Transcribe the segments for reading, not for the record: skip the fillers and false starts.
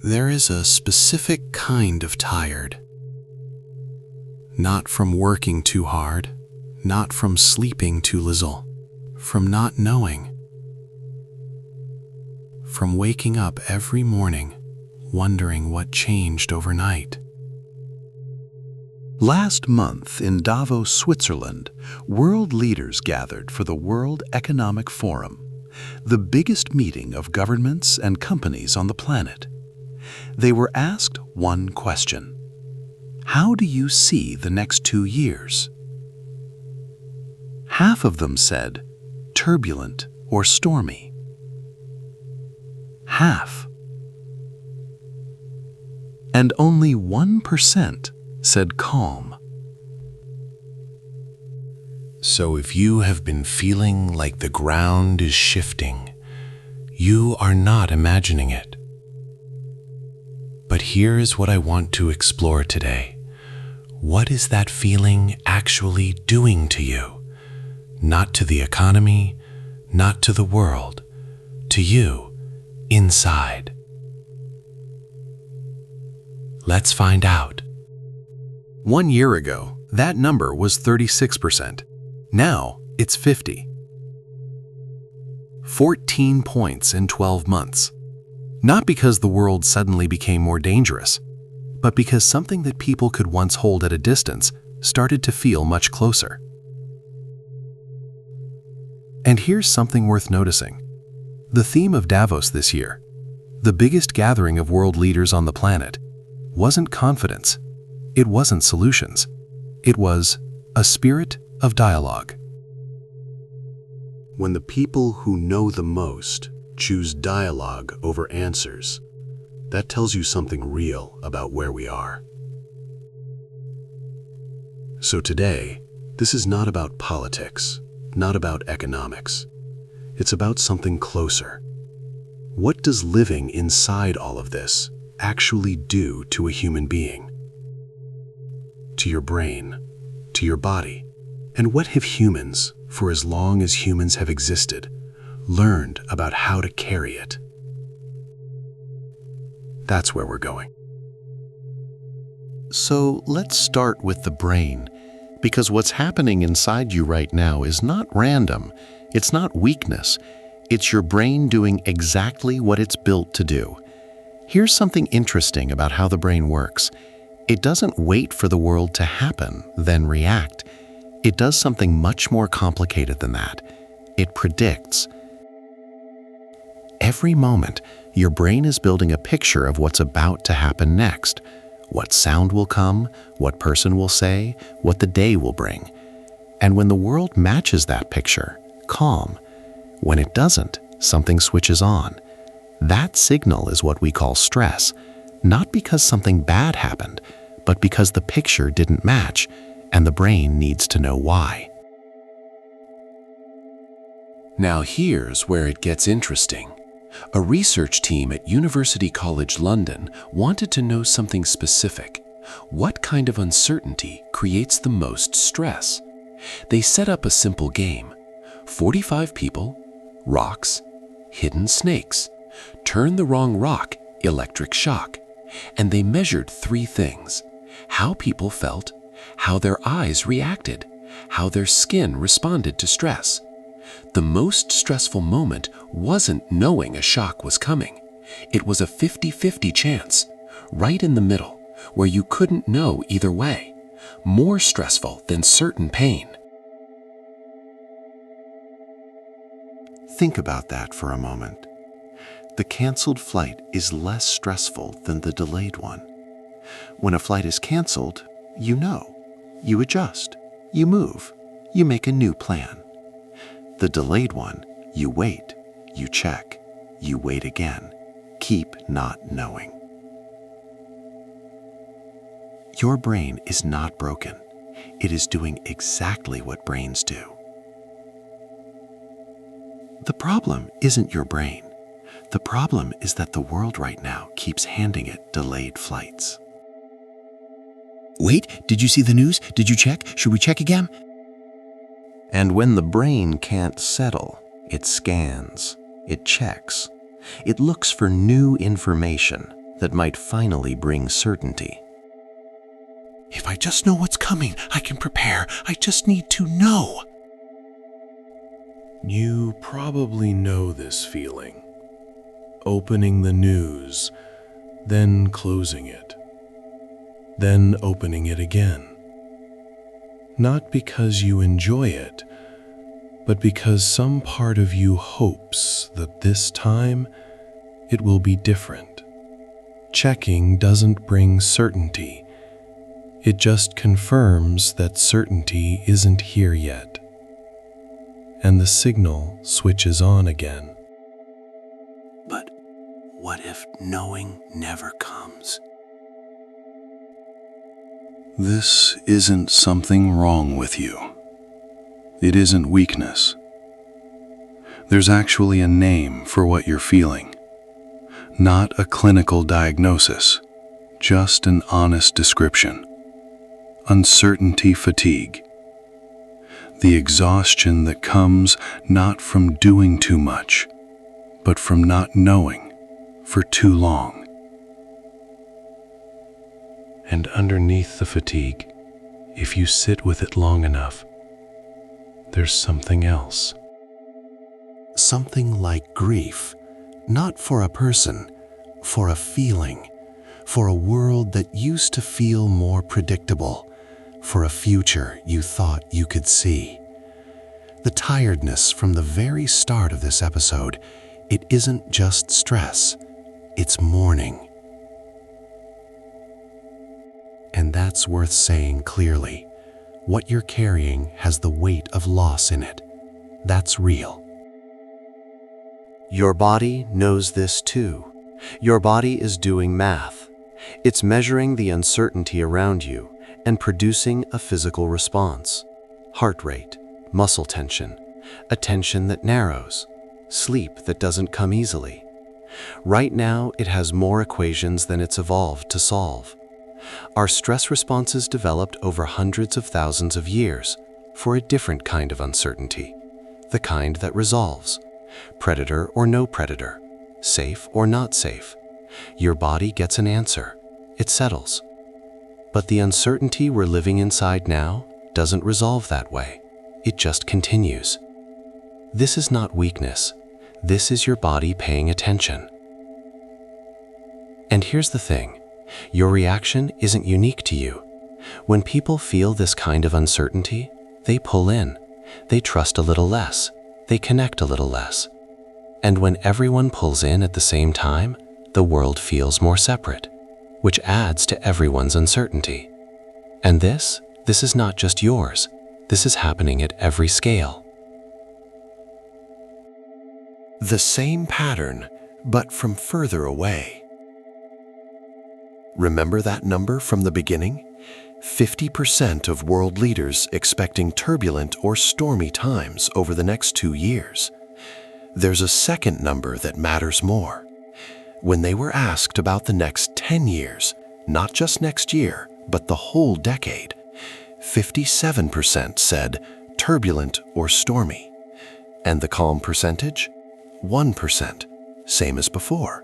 There is a specific kind of tired. Not from working too hard, not from sleeping too little, from not knowing. From waking up every morning, wondering what changed overnight. Last month in Davos, Switzerland, world leaders gathered for the World Economic Forum, the biggest meeting of governments and companies on the planet. They were asked one question: how do you see the next 2 years? Half of them said turbulent or stormy. Half. And only 1% said calm. So if you have been feeling like the ground is shifting, you are not imagining it. But here is what I want to explore today. What is that feeling actually doing to you? Not to the economy, not to the world, to you, inside. Let's find out. 1 year ago, that number was 36%. Now, it's 50. 14 points in 12 months. Not because the world suddenly became more dangerous, but because something that people could once hold at a distance started to feel much closer. And here's something worth noticing. The theme of Davos this year, the biggest gathering of world leaders on the planet, wasn't confidence. It wasn't solutions. It was a spirit of dialogue. When the people who know the most choose dialogue over answers, that tells you something real about where we are. So today, this is not about politics, not about economics. It's about something closer. What does living inside all of this actually do to a human being? To your brain, to your body? And what have humans, for as long as humans have existed, learned about how to carry it? That's where we're going. So let's start with the brain, because what's happening inside you right now is not random. It's not weakness. It's your brain doing exactly what it's built to do. Here's something interesting about how the brain works. It doesn't wait for the world to happen, then react. It does something much more complicated than that. It predicts. Every moment, your brain is building a picture of what's about to happen next. What sound will come, what person will say, what the day will bring. And when the world matches that picture, calm. When it doesn't, something switches on. That signal is what we call stress, not because something bad happened, but because the picture didn't match, and the brain needs to know why. Now here's where it gets interesting. A research team at University College London wanted to know something specific. What kind of uncertainty creates the most stress? They set up a simple game. 45 people, rocks, hidden snakes. Turn the wrong rock, electric shock. And they measured 3 things: how people felt, how their eyes reacted, how their skin responded to stress. The most stressful moment wasn't knowing a shock was coming. It was a 50-50 chance, right in the middle, where you couldn't know either way. More stressful than certain pain. Think about that for a moment. The canceled flight is less stressful than the delayed one. When a flight is canceled, you know. You adjust, you move, you make a new plan. The delayed one, you wait, you check, you wait again, keep not knowing. Your brain is not broken. It is doing exactly what brains do. The problem isn't your brain. The problem is that the world right now keeps handing it delayed flights. Wait, did you see the news? Did you check? Should we check again? And when the brain can't settle, it scans, it checks, it looks for new information, that might finally bring certainty. If I just know what's coming, I can prepare. I just need to know. You probably know this feeling. Opening the news, then closing it, then opening it again. Not because you enjoy it, but because some part of you hopes that this time it will be different. Checking doesn't bring certainty. It just confirms that certainty isn't here yet. And the signal switches on again. But what if knowing never comes? This isn't something wrong with you. It isn't weakness. There's actually a name for what you're feeling. Not a clinical diagnosis, just an honest description. Uncertainty fatigue. The exhaustion that comes not from doing too much, but from not knowing for too long. And underneath the fatigue, if you sit with it long enough, there's something else. Something like grief, not for a person, for a feeling, for a world that used to feel more predictable, for a future you thought you could see. The tiredness from the very start of this episode, it isn't just stress, it's mourning. And that's worth saying clearly. What you're carrying has the weight of loss in it. That's real. Your body knows this too. Your body is doing math. It's measuring the uncertainty around you and producing a physical response. Heart rate, muscle tension, a tension that narrows, sleep that doesn't come easily. Right now, it has more equations than it's evolved to solve. Our stress responses developed over hundreds of thousands of years for a different kind of uncertainty, the kind that resolves. Predator or no predator, safe or not safe. Your body gets an answer. It settles. But the uncertainty we're living inside now doesn't resolve that way. It just continues. This is not weakness. This is your body paying attention. And here's the thing. Your reaction isn't unique to you. When people feel this kind of uncertainty, they pull in. They trust a little less. They connect a little less. And when everyone pulls in at the same time, the world feels more separate, which adds to everyone's uncertainty. And this is not just yours. This is happening at every scale. The same pattern, but from further away. Remember that number from the beginning? 50% of world leaders expecting turbulent or stormy times over the next 2 years. There's a second number that matters more. When they were asked about the next 10 years, not just next year, but the whole decade, 57% said turbulent or stormy. And the calm percentage? 1%, same as before.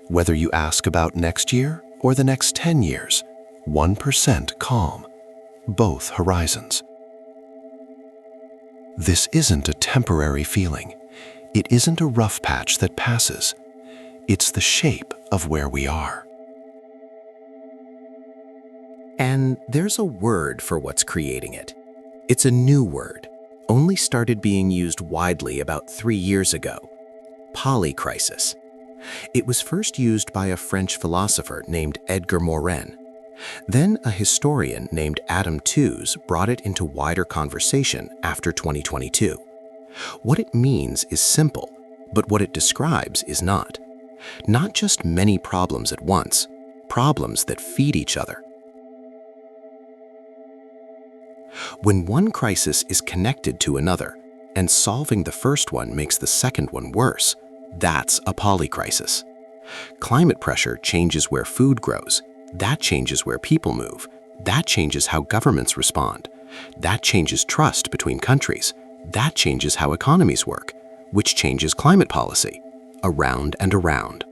Whether you ask about next year or the next 10 years, 1% calm, both horizons. This isn't a temporary feeling. It isn't a rough patch that passes. It's the shape of where we are. And there's a word for what's creating it. It's a new word, only started being used widely about 3 years ago. Polycrisis. It was first used by a French philosopher named Edgar Morin. Then a historian named Adam Tooze brought it into wider conversation after 2022. What it means is simple, but what it describes is not. Not just many problems at once, problems that feed each other. When one crisis is connected to another, and solving the first one makes the second one worse, that's a polycrisis. Climate pressure changes where food grows. That changes where people move. That changes how governments respond. That changes trust between countries. That changes how economies work, which changes climate policy. Around and around.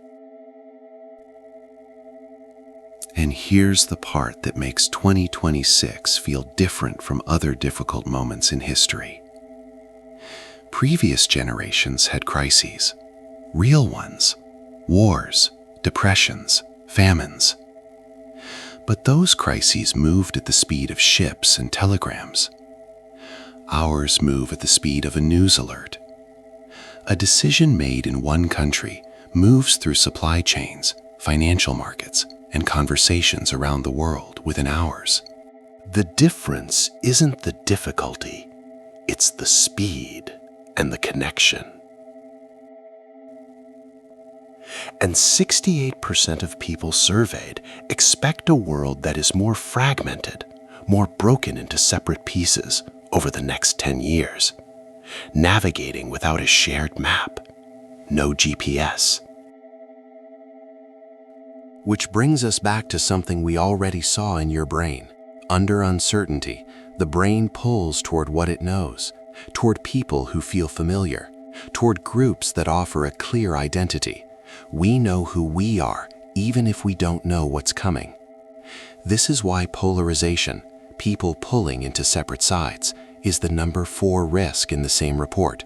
And here's the part that makes 2026 feel different from other difficult moments in history. Previous generations had crises, real ones, wars, depressions, famines. But those crises moved at the speed of ships and telegrams. Ours move at the speed of a news alert. A decision made in one country moves through supply chains, financial markets, and conversations around the world within hours. The difference isn't the difficulty, it's the speed and the connection. And 68% of people surveyed expect a world that is more fragmented, more broken into separate pieces over the next 10 years, navigating without a shared map, no GPS. Which brings us back to something we already saw in your brain. Under uncertainty, the brain pulls toward what it knows, toward people who feel familiar, toward groups that offer a clear identity. We know who we are, even if we don't know what's coming. This is why polarization, people pulling into separate sides, is the number 4 risk in the same report.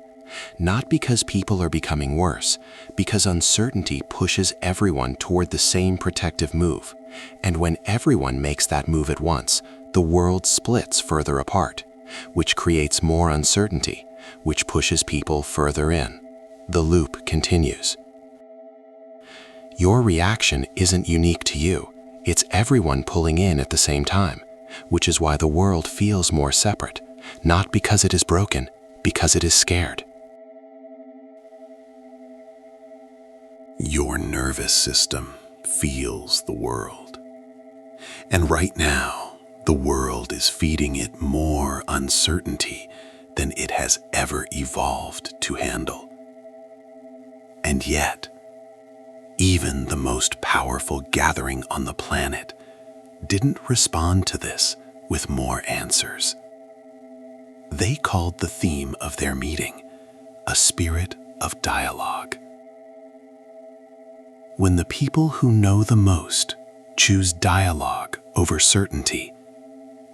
Not because people are becoming worse, because uncertainty pushes everyone toward the same protective move. And when everyone makes that move at once, the world splits further apart, which creates more uncertainty, which pushes people further in. The loop continues. Your reaction isn't unique to you. It's everyone pulling in at the same time, which is why the world feels more separate, not because it is broken, because it is scared. Your nervous system feels the world. And right now, the world is feeding it more uncertainty than it has ever evolved to handle. And yet, even the most powerful gathering on the planet didn't respond to this with more answers. They called the theme of their meeting a spirit of dialogue. When the people who know the most choose dialogue over certainty,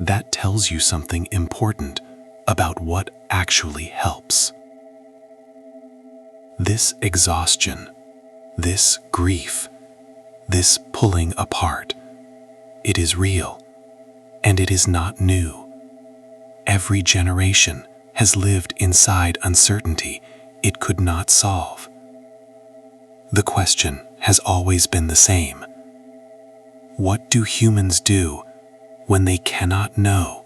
that tells you something important about what actually helps. This exhaustion, this grief, this pulling apart, it is real, and it is not new. Every generation has lived inside uncertainty it could not solve. The question has always been the same. What do humans do when they cannot know?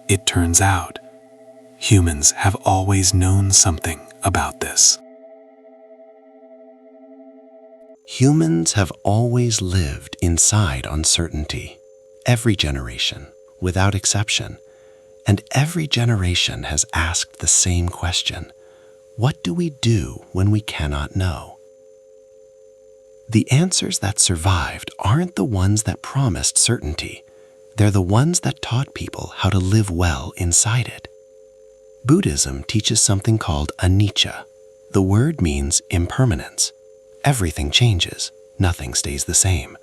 It turns out, humans have always known something about this. Humans have always lived inside uncertainty, every generation, without exception. And every generation has asked the same question: what do we do when we cannot know? The answers that survived aren't the ones that promised certainty. They're the ones that taught people how to live well inside it. Buddhism teaches something called anicca. The word means impermanence. Everything changes, nothing stays the same.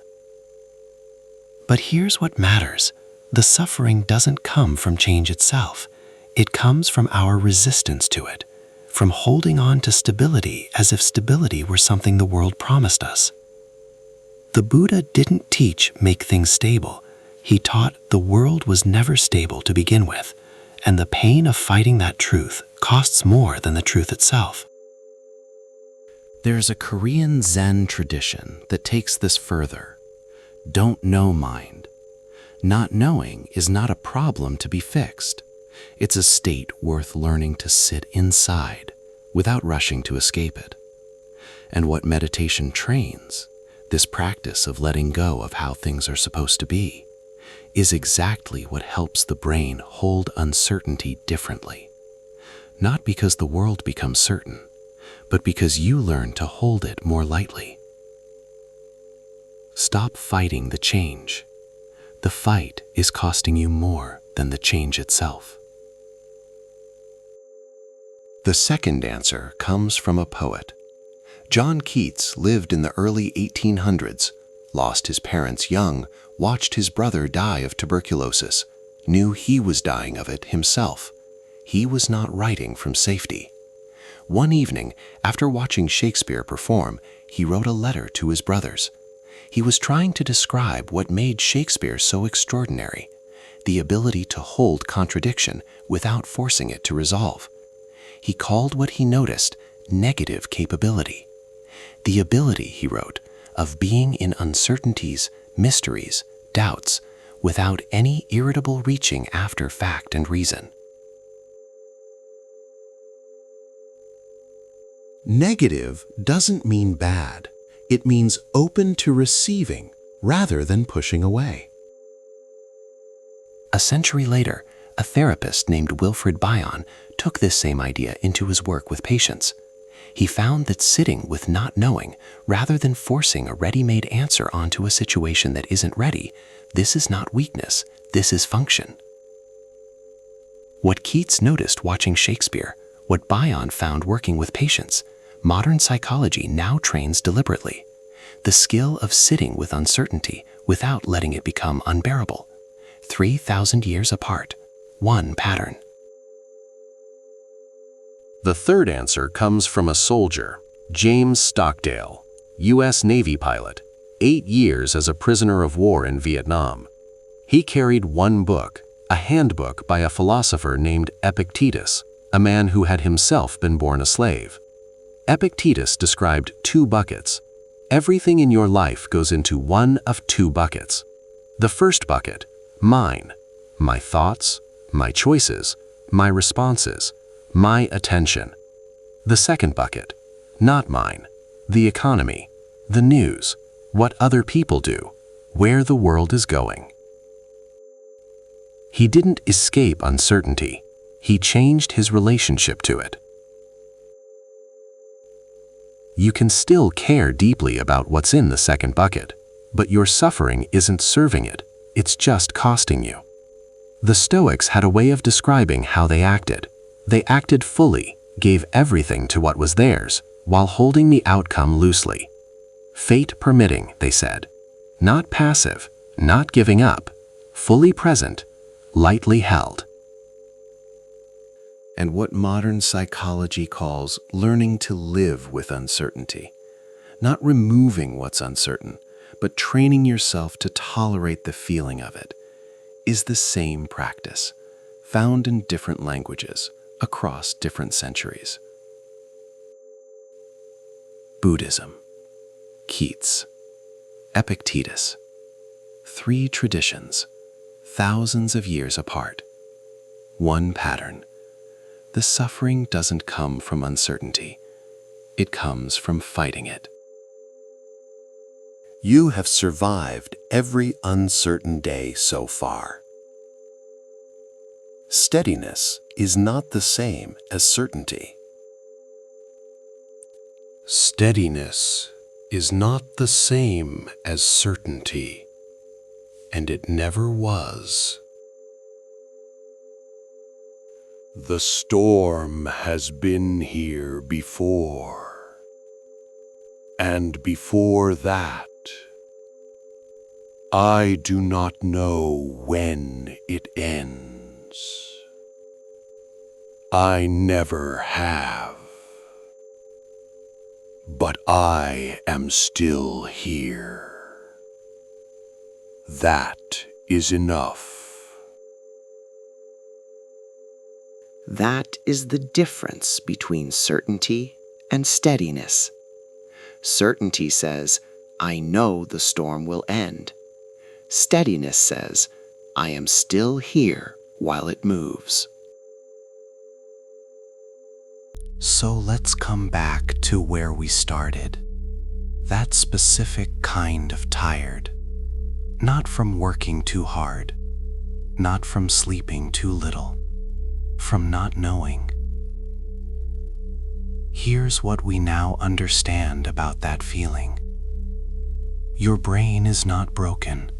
But here's what matters. The suffering doesn't come from change itself. It comes from our resistance to it, from holding on to stability as if stability were something the world promised us. The Buddha didn't teach make things stable. He taught the world was never stable to begin with, and the pain of fighting that truth costs more than the truth itself. There's a Korean Zen tradition that takes this further. Don't know mind. Not knowing is not a problem to be fixed. It's a state worth learning to sit inside without rushing to escape it. And what meditation trains, this practice of letting go of how things are supposed to be, is exactly what helps the brain hold uncertainty differently. Not because the world becomes certain, but because you learn to hold it more lightly. Stop fighting the change. The fight is costing you more than the change itself. The second answer comes from a poet. John Keats lived in the early 1800s, lost his parents young, watched his brother die of tuberculosis, knew he was dying of it himself. He was not writing from safety. One evening, after watching Shakespeare perform, he wrote a letter to his brothers. He was trying to describe what made Shakespeare so extraordinary, the ability to hold contradiction without forcing it to resolve. He called what he noticed negative capability. The ability, he wrote, of being in uncertainties, mysteries, doubts, without any irritable reaching after fact and reason. Negative doesn't mean bad. It means open to receiving rather than pushing away. A century later, a therapist named Wilfred Bion took this same idea into his work with patients. He found that sitting with not knowing, rather than forcing a ready-made answer onto a situation that isn't ready, this is not weakness, this is function. What Keats noticed watching Shakespeare, what Bion found working with patients, modern psychology now trains deliberately. The skill of sitting with uncertainty without letting it become unbearable. 3,000 years apart, one pattern. The third answer comes from a soldier, James Stockdale, U.S. Navy pilot, 8 years as a prisoner of war in Vietnam. He carried one book, a handbook by a philosopher named Epictetus, a man who had himself been born a slave. Epictetus described 2 buckets. Everything in your life goes into one of 2 buckets. The first bucket, mine, my thoughts, my choices, my responses, my attention. The second bucket, not mine, the economy, the news, what other people do, where the world is going. He didn't escape uncertainty. He changed his relationship to it. You can still care deeply about what's in the second bucket, but your suffering isn't serving it, it's just costing you. The Stoics had a way of describing how they acted. They acted fully, gave everything to what was theirs, while holding the outcome loosely. Fate permitting, they said. Not passive, not giving up, fully present, lightly held. And what modern psychology calls learning to live with uncertainty. Not removing what's uncertain, but training yourself to tolerate the feeling of it, is the same practice, found in different languages, across different centuries. Buddhism, Keats, Epictetus. 3 traditions, thousands of years apart. One pattern. The suffering doesn't come from uncertainty. It comes from fighting it. You have survived every uncertain day so far. Steadiness is not the same as certainty. Steadiness is not the same as certainty, and it never was. The storm has been here before, and before that. I do not know when it ends. I never have. But I am still here. That is enough. That is the difference between certainty and steadiness. Certainty says, I know the storm will end. Steadiness says, I am still here while it moves. So let's come back to where we started. That specific kind of tired. Not from working too hard. Not from sleeping too little. From not knowing. Here's what we now understand about that feeling. Your brain is not broken.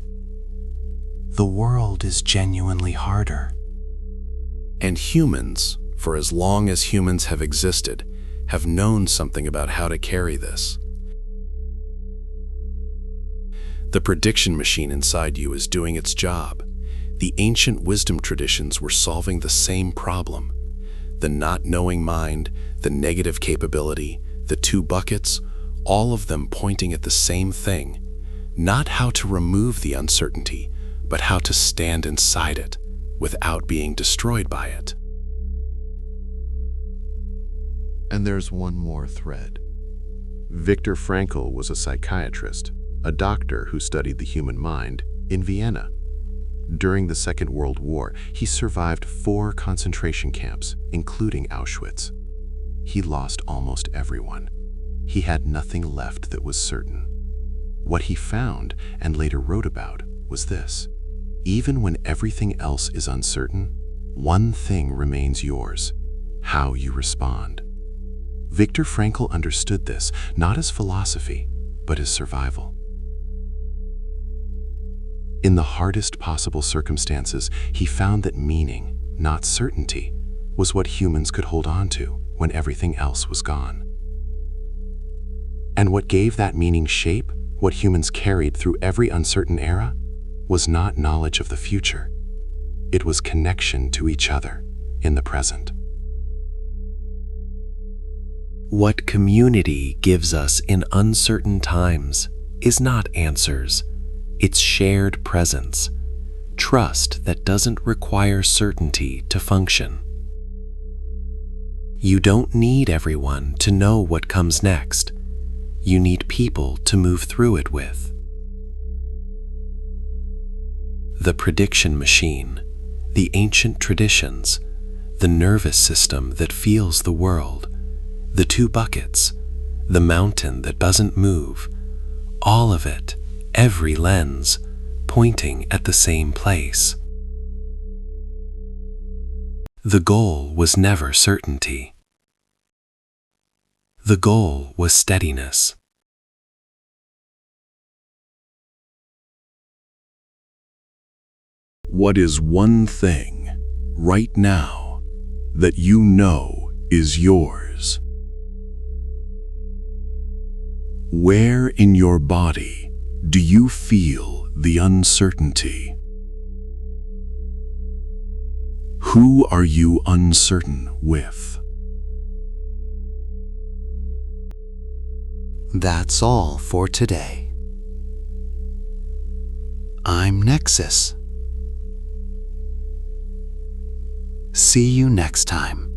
The world is genuinely harder. And humans, for as long as humans have existed, have known something about how to carry this. The prediction machine inside you is doing its job. The ancient wisdom traditions were solving the same problem. The not knowing mind, the negative capability, the two buckets, all of them pointing at the same thing. Not how to remove the uncertainty, but how to stand inside it without being destroyed by it. And there's one more thread. Viktor Frankl was a psychiatrist, a doctor who studied the human mind in Vienna. During the Second World War, he survived 4 concentration camps, including Auschwitz. He lost almost everyone. He had nothing left that was certain. What he found, and later wrote about, was this: even when everything else is uncertain, one thing remains yours: how you respond. Viktor Frankl understood this not as philosophy, but as survival. In the hardest possible circumstances, he found that meaning, not certainty, was what humans could hold on to when everything else was gone. And what gave that meaning shape, what humans carried through every uncertain era, was not knowledge of the future. It was connection to each other in the present. What community gives us in uncertain times is not answers. It's shared presence, trust that doesn't require certainty to function. You don't need everyone to know what comes next. You need people to move through it with. The prediction machine, the ancient traditions, the nervous system that feels the world, the two buckets, the mountain that doesn't move, all of it, every lens, pointing at the same place. The goal was never certainty. The goal was steadiness. What is one thing, right now, that you know is yours? Where in your body do you feel the uncertainty? Who are you uncertain with? That's all for today. I'm Nexus. See you next time.